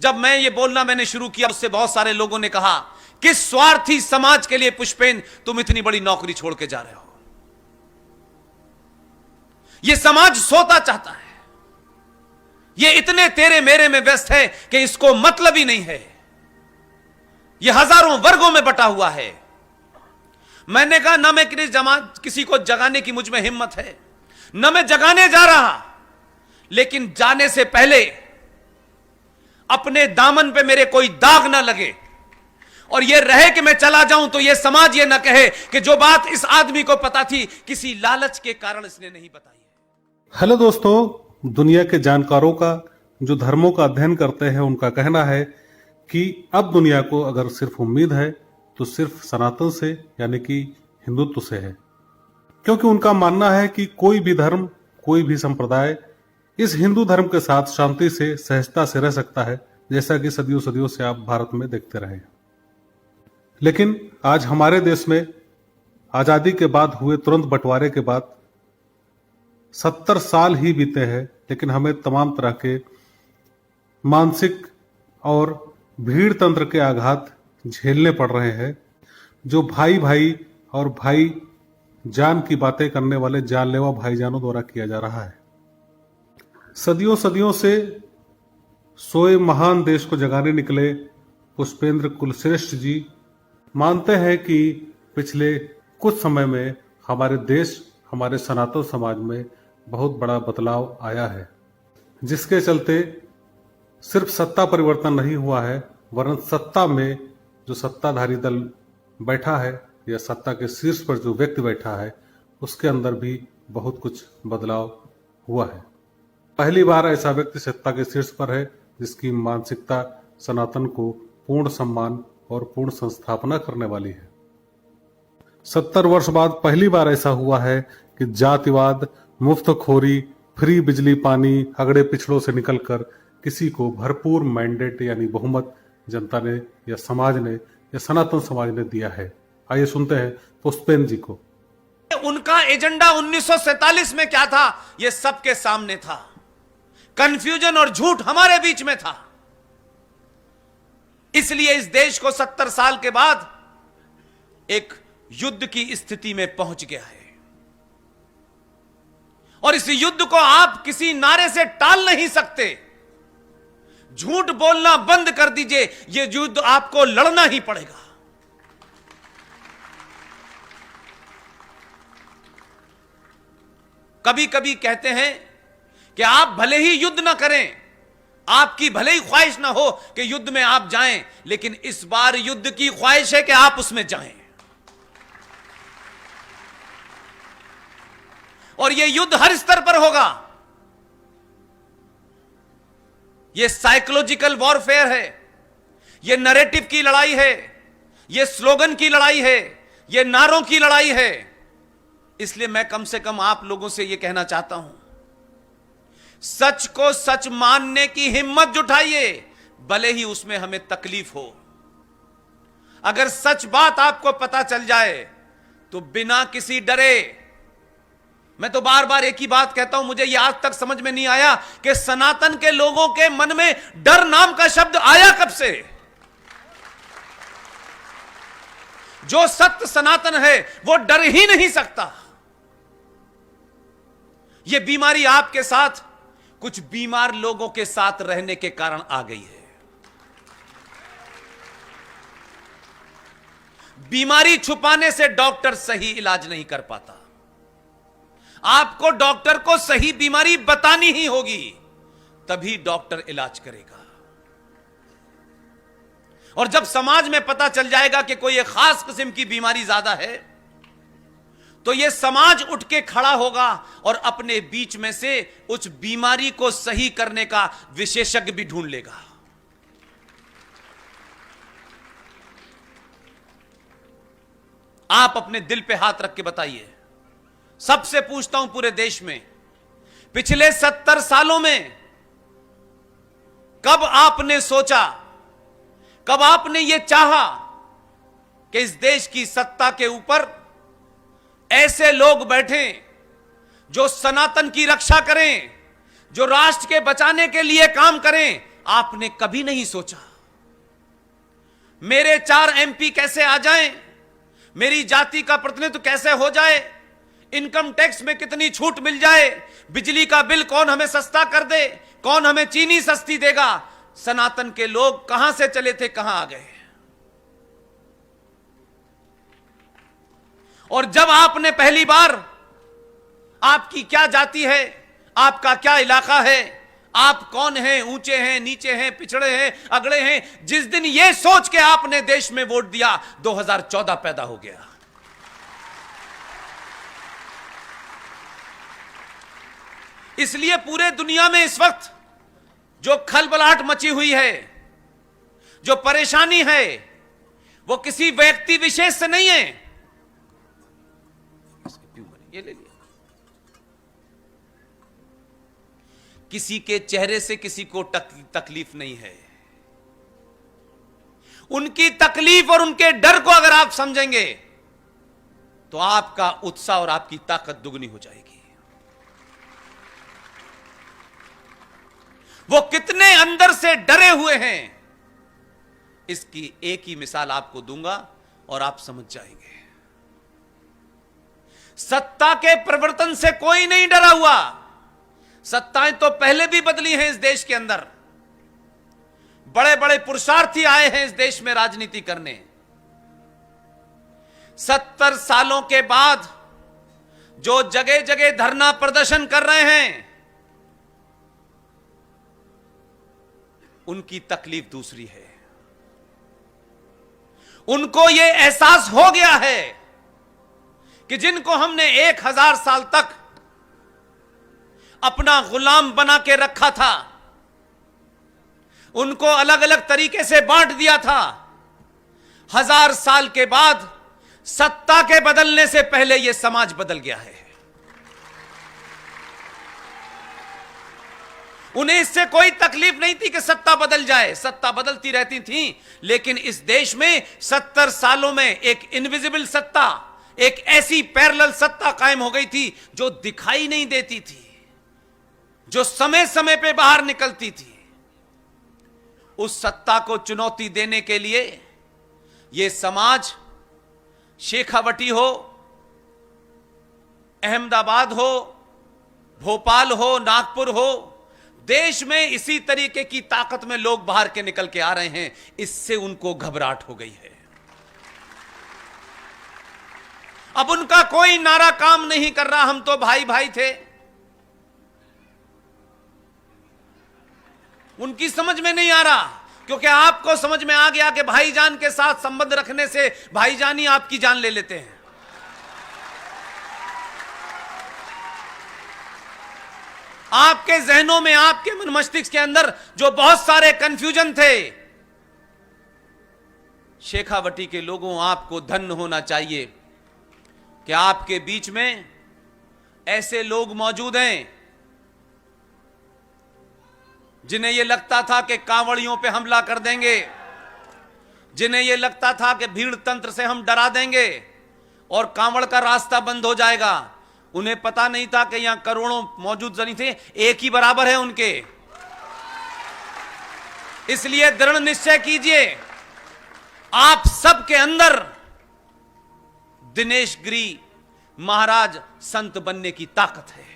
जब मैं ये बोलना मैंने शुरू किया, उससे बहुत सारे लोगों ने कहा कि स्वार्थी समाज के लिए पुष्पेंद्र तुम इतनी बड़ी नौकरी छोड़ के जा रहे हो। यह समाज सोता चाहता है, यह इतने तेरे मेरे में व्यस्त है कि इसको मतलब ही नहीं है। यह हजारों वर्गों में बटा हुआ है। मैंने कहा ना मैं किसी को जगाने की मुझ में हिम्मत है, ना मैं जगाने जा रहा, लेकिन जाने से पहले अपने दामन पे मेरे कोई दाग ना लगे और यह रहे कि मैं चला जाऊं तो यह समाज यह ना कहे कि जो बात इस आदमी को पता थी किसी लालच के कारण इसने नहीं बताई। हेलो दोस्तों, दुनिया के जानकारों का, जो धर्मों का अध्ययन करते हैं, उनका कहना है कि अब दुनिया को अगर सिर्फ उम्मीद है तो सिर्फ सनातन से, यानी कि हिंदुत्व से है। क्योंकि उनका मानना है कि कोई भी धर्म, कोई भी संप्रदाय इस हिंदू धर्म के साथ शांति से, सहजता से रह सकता है, जैसा कि सदियों सदियों से आप भारत में देखते रहे। लेकिन आज हमारे देश में आजादी के बाद हुए तुरंत बंटवारे के बाद 70 साल ही बीते हैं, लेकिन हमें तमाम तरह के मानसिक और भीड़ तंत्र के आघात झेलने पड़ रहे हैं, जो भाई भाई और भाई जान की बातें करने वाले जानलेवा भाईजानों द्वारा किया जा रहा है। सदियों सदियों से सोए महान देश को जगाने निकले पुष्पेंद्र कुलश्रेष्ठ जी मानते हैं कि पिछले कुछ समय में हमारे देश, हमारे सनातन समाज में बहुत बड़ा बदलाव आया है, जिसके चलते सिर्फ सत्ता परिवर्तन नहीं हुआ है, वरन सत्ता में जो सत्ताधारी दल बैठा है या सत्ता के शीर्ष पर जो व्यक्ति बैठा है, उसके अंदर भी बहुत कुछ बदलाव हुआ है। पहली बार ऐसा व्यक्ति सत्ता के शीर्ष पर है जिसकी मानसिकता सनातन को पूर्ण सम्मान और पूर्ण संस्थापना करने वाली है। 70 वर्ष बाद पहली बार ऐसा हुआ है कि जातिवाद, मुफ्तखोरी, फ्री बिजली पानी, अगड़े पिछड़ों से निकलकर किसी को भरपूर मैंडेट यानी बहुमत जनता ने या समाज ने या सनातन समाज ने दिया है। आइए सुनते हैं पुष्पेंद्र जी को। उनका एजेंडा 1947 में क्या था, यह सबके सामने था। कंफ्यूजन और झूठ हमारे बीच में था। इसलिए इस देश को 70 साल के बाद एक युद्ध की स्थिति में पहुंच गया है और इस युद्ध को आप किसी नारे से टाल नहीं सकते। झूठ बोलना बंद कर दीजिए, यह युद्ध आपको लड़ना ही पड़ेगा। कभी कभी कहते हैं कि आप भले ही युद्ध ना करें, आपकी भले ही ख्वाहिश ना हो कि युद्ध में आप जाएं, लेकिन इस बार युद्ध की ख्वाहिश है कि आप उसमें जाएं। और यह युद्ध हर स्तर पर होगा। यह साइकोलॉजिकल वॉरफेयर है, यह नैरेटिव की लड़ाई है, यह स्लोगन की लड़ाई है, यह नारों की लड़ाई है। इसलिए मैं कम से कम आप लोगों से यह कहना चाहता हूं, सच को सच मानने की हिम्मत जुटाइए, भले ही उसमें हमें तकलीफ हो। अगर सच बात आपको पता चल जाए तो बिना किसी डरे, मैं तो बार बार एक ही बात कहता हूं, मुझे यह आज तक समझ में नहीं आया कि सनातन के लोगों के मन में डर नाम का शब्द आया कब से। जो सत्य सनातन है वो डर ही नहीं सकता। यह बीमारी आपके साथ, कुछ बीमार लोगों के साथ रहने के कारण आ गई है। बीमारी छुपाने से डॉक्टर सही इलाज नहीं कर पाता। आपको डॉक्टर को सही बीमारी बतानी ही होगी, तभी डॉक्टर इलाज करेगा। और जब समाज में पता चल जाएगा कि कोई एक खास किस्म की बीमारी ज्यादा है, तो यह समाज उठ के खड़ा होगा और अपने बीच में से उस बीमारी को सही करने का विशेषज्ञ भी ढूंढ लेगा। आप अपने दिल पे हाथ रख के बताइए, सबसे पूछता हूं पूरे देश में, पिछले 70 सालों में कब आपने सोचा, कब आपने यह चाहा कि इस देश की सत्ता के ऊपर ऐसे लोग बैठें जो सनातन की रक्षा करें, जो राष्ट्र के बचाने के लिए काम करें, आपने कभी नहीं सोचा। मेरे 4 MP कैसे आ जाएं, मेरी जाति का प्रतिनिधित्व कैसे हो जाए, इनकम टैक्स में कितनी छूट मिल जाए, बिजली का बिल कौन हमें सस्ता कर दे, कौन हमें चीनी सस्ती देगा। सनातन के लोग कहां से चले थे, कहां आ गए। और जब आपने पहली बार आपकी क्या जाति है, आपका क्या इलाका है, आप कौन हैं, ऊंचे हैं, नीचे हैं, पिछड़े हैं, अगड़े हैं, जिस दिन यह सोच के आपने देश में वोट दिया, 2014 पैदा हो गया। इसलिए पूरे दुनिया में इस वक्त जो खलबलाहट मची हुई है, जो परेशानी है, वो किसी व्यक्ति विशेष से नहीं है। ये ले लिया। किसी के चेहरे से किसी को तकलीफ नहीं है। उनकी तकलीफ और उनके डर को अगर आप समझेंगे तो आपका उत्साह और आपकी ताकत दुगनी हो जाएगी। वो कितने अंदर से डरे हुए हैं, इसकी एक ही मिसाल आपको दूंगा और आप समझ जाएंगे। सत्ता के परिवर्तन से कोई नहीं डरा हुआ। सत्ताएं तो पहले भी बदली हैं इस देश के अंदर। बड़े बड़े पुरुषार्थी आए हैं इस देश में राजनीति करने। 70 सालों के बाद जो जगह जगह धरना प्रदर्शन कर रहे हैं, उनकी तकलीफ दूसरी है। उनको यह एहसास हो गया है कि जिनको हमने 1000 साल तक अपना गुलाम बना के रखा था, उनको अलग अलग तरीके से बांट दिया था, 1000 साल के बाद सत्ता के बदलने से पहले यह समाज बदल गया है। उन्हें इससे कोई तकलीफ नहीं थी कि सत्ता बदल जाए। सत्ता बदलती रहती थी, लेकिन इस देश में 70 सालों में एक इनविजिबल सत्ता, एक ऐसी पैरेलल सत्ता कायम हो गई थी जो दिखाई नहीं देती थी, जो समय समय पे बाहर निकलती थी। उस सत्ता को चुनौती देने के लिए यह समाज, शेखावटी हो, अहमदाबाद हो, भोपाल हो, नागपुर हो, देश में इसी तरीके की ताकत में लोग बाहर के निकल के आ रहे हैं। इससे उनको घबराहट हो गई है। अब उनका कोई नारा काम नहीं कर रहा, हम तो भाई भाई थे। उनकी समझ में नहीं आ रहा, क्योंकि आपको समझ में आ गया कि भाईजान के साथ संबंध रखने से भाईजान ही आपकी जान ले लेते हैं। आपके जहनों में, आपके मन मस्तिष्क के अंदर जो बहुत सारे कंफ्यूजन थे, शेखावटी के लोगों, आपको धन्य होना चाहिए कि आपके बीच में ऐसे लोग मौजूद हैं जिन्हें यह लगता था कि कांवड़ियों पे हमला कर देंगे, जिन्हें यह लगता था कि भीड़ तंत्र से हम डरा देंगे और कांवड़ का रास्ता बंद हो जाएगा। उन्हें पता नहीं था कि यहां करोड़ों मौजूद नहीं थे, एक ही बराबर है उनके। इसलिए दृढ़ निश्चय कीजिए, आप सबके अंदर दिनेश गिरी महाराज संत बनने की ताकत है।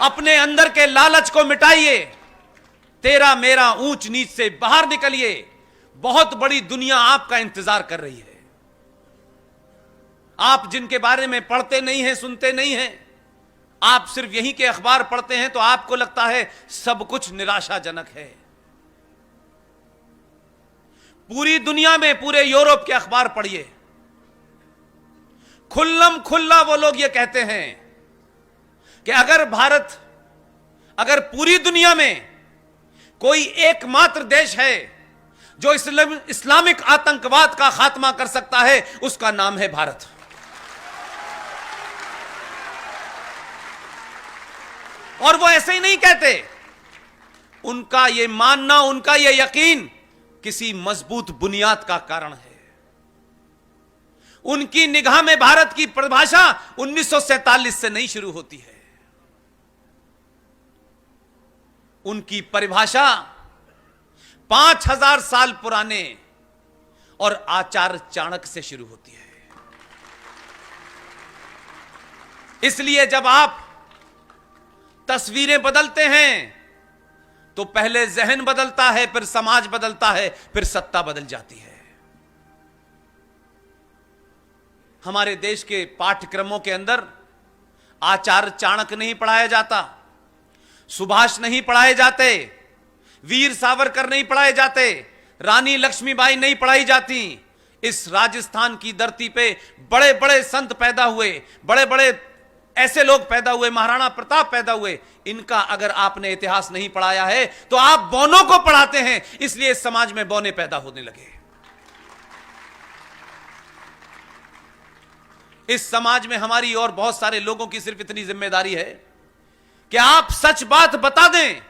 अपने अंदर के लालच को मिटाइए, तेरा मेरा ऊंच नीच से बाहर निकलिए। बहुत बड़ी दुनिया आपका इंतजार कर रही है। आप जिनके बारे में पढ़ते नहीं हैं, सुनते नहीं हैं, आप सिर्फ यहीं के अखबार पढ़ते हैं, तो आपको लगता है सब कुछ निराशाजनक है। पूरी दुनिया में, पूरे यूरोप के अखबार पढ़िए, खुल्लम खुल्ला वो लोग ये कहते हैं कि अगर पूरी दुनिया में कोई एकमात्र देश है जो इस्लामिक आतंकवाद का खात्मा कर सकता है, उसका नाम है भारत। और वो ऐसे ही नहीं कहते, उनका ये मानना, उनका ये यकीन किसी मजबूत बुनियाद का कारण है। उनकी निगाह में भारत की परिभाषा 1947 से नहीं शुरू होती है। उनकी परिभाषा 5000 साल पुराने और आचार्य चाणक्य से शुरू होती है। इसलिए जब आप तस्वीरें बदलते हैं तो पहले जहन बदलता है, फिर समाज बदलता है, फिर सत्ता बदल जाती है। हमारे देश के पाठ्यक्रमों के अंदर आचार्य चाणक्य नहीं पढ़ाया जाता, सुभाष नहीं पढ़ाए जाते, वीर सावरकर नहीं पढ़ाए जाते, रानी लक्ष्मीबाई नहीं पढ़ाई जाती। इस राजस्थान की धरती पे बड़े बड़े संत पैदा हुए, बड़े बड़े ऐसे लोग पैदा हुए, महाराणा प्रताप पैदा हुए। इनका अगर आपने इतिहास नहीं पढ़ाया है तो आप बौनों को पढ़ाते हैं, इसलिए इस समाज में बौने पैदा होने लगे। इस समाज में हमारी और बहुत सारे लोगों की सिर्फ इतनी जिम्मेदारी है कि आप सच बात बता दें।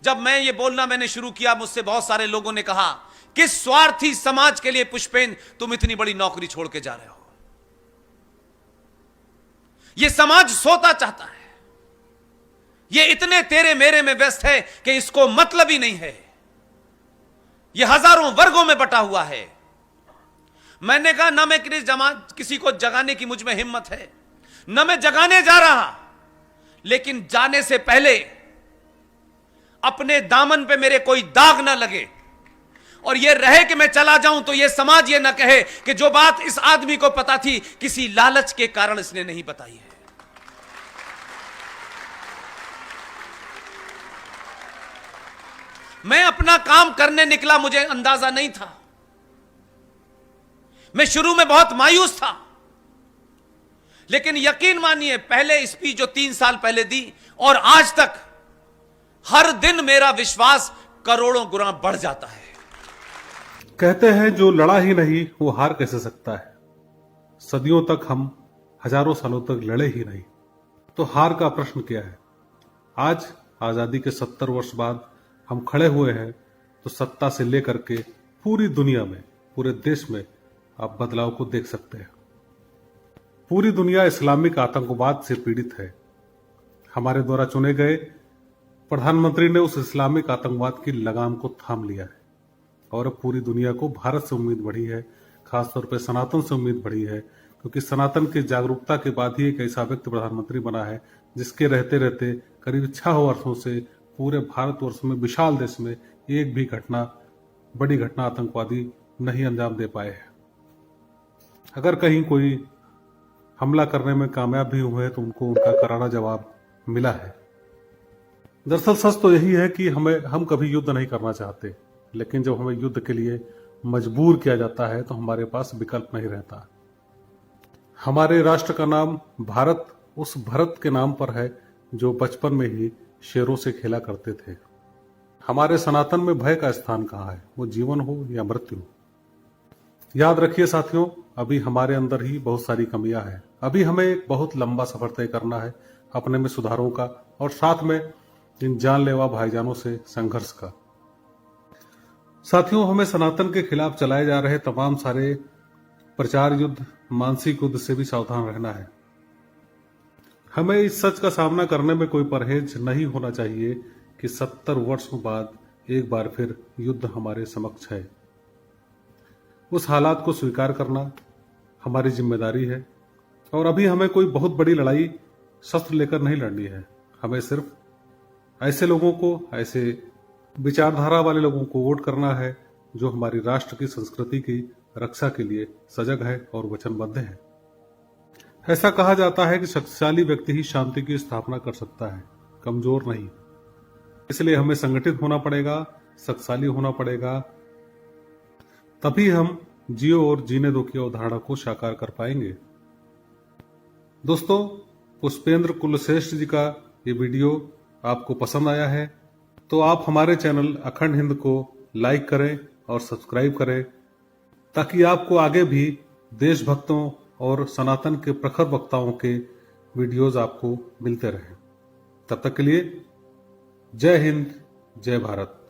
जब मैं ये बोलना मैंने शुरू किया, मुझसे बहुत सारे लोगों ने कहा कि स्वार्थी समाज के लिए पुष्पेन तुम इतनी बड़ी नौकरी छोड़ के जा रहे हो। ये समाज सोता चाहता है, ये इतने तेरे मेरे में व्यस्त है कि इसको मतलब ही नहीं है। ये हजारों वर्गों में बटा हुआ है। मैंने कहा ना मैं किसी को जगाने की मुझ में हिम्मत है, ना मैं जगाने जा रहा, लेकिन जाने से पहले अपने दामन पे मेरे कोई दाग ना लगे और ये रहे कि मैं चला जाऊं तो ये समाज ये ना कहे कि जो बात इस आदमी को पता थी किसी लालच के कारण इसने नहीं बताई है। मैं अपना काम करने निकला, मुझे अंदाजा नहीं था। मैं शुरू में बहुत मायूस था, लेकिन यकीन मानिए पहले स्पीच जो 3 साल पहले दी और आज तक हर दिन मेरा विश्वास करोड़ों गुना बढ़ जाता है। कहते हैं जो लड़ा ही नहीं वो हार कैसे सकता है। सदियों तक हम हजारों सालों तक लड़े ही नहीं, तो हार का प्रश्न क्या है। आज आजादी के 70 वर्ष बाद हम खड़े हुए हैं, तो सत्ता से लेकर के पूरी दुनिया में, पूरे देश में आप बदलाव को देख सकते हैं। पूरी दुनिया इस्लामिक आतंकवाद से पीड़ित है। हमारे द्वारा चुने गए प्रधानमंत्री ने उस इस्लामिक आतंकवाद की लगाम को थाम लिया है और अब पूरी दुनिया को भारत से उम्मीद बढ़ी है, खासतौर पर सनातन से उम्मीद बढ़ी है, क्योंकि सनातन की जागरूकता के बाद ही एक ऐसा व्यक्ति प्रधानमंत्री बना है जिसके रहते रहते करीब 6 वर्षों से पूरे भारतवर्ष में, विशाल देश में एक भी बड़ी घटना आतंकवादी नहीं अंजाम दे पाए हैं। अगर कहीं कोई हमला करने में कामयाब भी हुए तो उनको उनका करारा जवाब मिला है। दरअसल सच तो यही है कि हम कभी युद्ध नहीं करना चाहते, लेकिन जब हमें युद्ध के लिए मजबूर किया जाता है तो हमारे पास विकल्प नहीं रहता। हमारे राष्ट्र का नाम भारत उस भरत के नाम पर है जो बचपन में ही शेरों से खेला करते थे। हमारे सनातन में भय का स्थान कहाँ है, वो जीवन हो या मृत्यु। याद रखिए साथियों, अभी हमारे अंदर ही बहुत सारी कमियां हैं। अभी हमें एक बहुत लंबा सफर तय करना है अपने में सुधारों का, और साथ में इन जानलेवा भाईजानों से संघर्ष का। साथियों, हमें सनातन के खिलाफ चलाए जा रहे तमाम सारे प्रचार युद्ध, मानसिक युद्ध से भी सावधान रहना है। हमें इस सच का सामना करने में कोई परहेज नहीं होना चाहिए कि 70 वर्षों बाद एक बार फिर युद्ध हमारे समक्ष है। उस हालात को स्वीकार करना हमारी जिम्मेदारी है, और अभी हमें कोई बहुत बड़ी लड़ाई शस्त्र लेकर नहीं लड़नी है। हमें सिर्फ ऐसे लोगों को, ऐसे विचारधारा वाले लोगों को वोट करना है जो हमारी राष्ट्र की संस्कृति की रक्षा के लिए सजग है और वचनबद्ध है। ऐसा कहा जाता है कि शक्तिशाली व्यक्ति ही शांति की स्थापना कर सकता है, कमजोर नहीं। इसलिए हमें संगठित होना पड़ेगा, शक्तिशाली होना पड़ेगा, तभी हम जियो और जीने दो की अवधारणा को साकार कर पाएंगे। दोस्तों, पुष्पेंद्र कुलश्रेष्ठ जी का ये वीडियो आपको पसंद आया है तो आप हमारे चैनल अखंड हिंद को लाइक करें और सब्सक्राइब करें, ताकि आपको आगे भी देशभक्तों और सनातन के प्रखर वक्ताओं के वीडियोज आपको मिलते रहें। तब तक के लिए जय हिंद, जय भारत।